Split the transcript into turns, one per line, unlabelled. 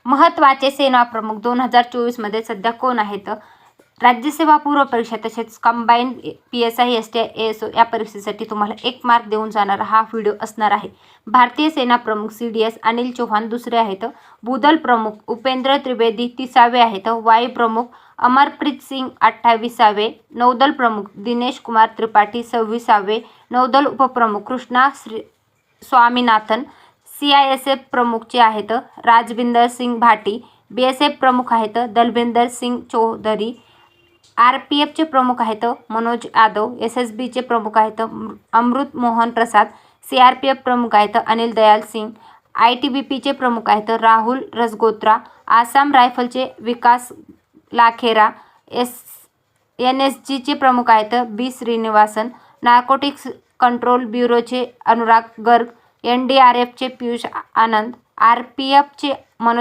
महत्त्वाचे सेना प्रमुख 2024 मध्ये सध्या कोण आहेत? राज्यसेवा पूर्व परीक्षा तसेच कंबाईंड PSI STI ASO या परीक्षेसाठी तुम्हाला 1 मार्क देऊन जाणारा हा व्हिडिओ असणार आहे. भारतीय सेना प्रमुख CDS अनिल चौहान दुसरे आहेत. भूदल प्रमुख उपेंद्र त्रिवेदी 30वे आहेत. वायू प्रमुख अमरप्रीत सिंग 28वे. नौदल प्रमुख दिनेश कुमार त्रिपाठी 26वे. नौदल उपप्रमुख कृष्णा स्वामीनाथन. CISF प्रमुख जे आहेत राजविंदर सिंग भाटी. BSF प्रमुख आहेत दलविंदर सिंग चौधरी. RPF चे प्रमुख आहेत मनोज यादव. SSB चे प्रमुख आहेत अमृत मोहन प्रसाद. CRPF प्रमुख आहेत अनिल दयाल सिंग. ITBP चे प्रमुख आहेत राहुल रजगोत्रा. आसाम रायफलचे विकास लाखेरा. NSG चे प्रमुख आहेत B श्रीनिवासन. नार्कोटिक्स कंट्रोल ब्युरोचे अनुराग गर्ग. NDRF चे पियुष आनंद. RPF चे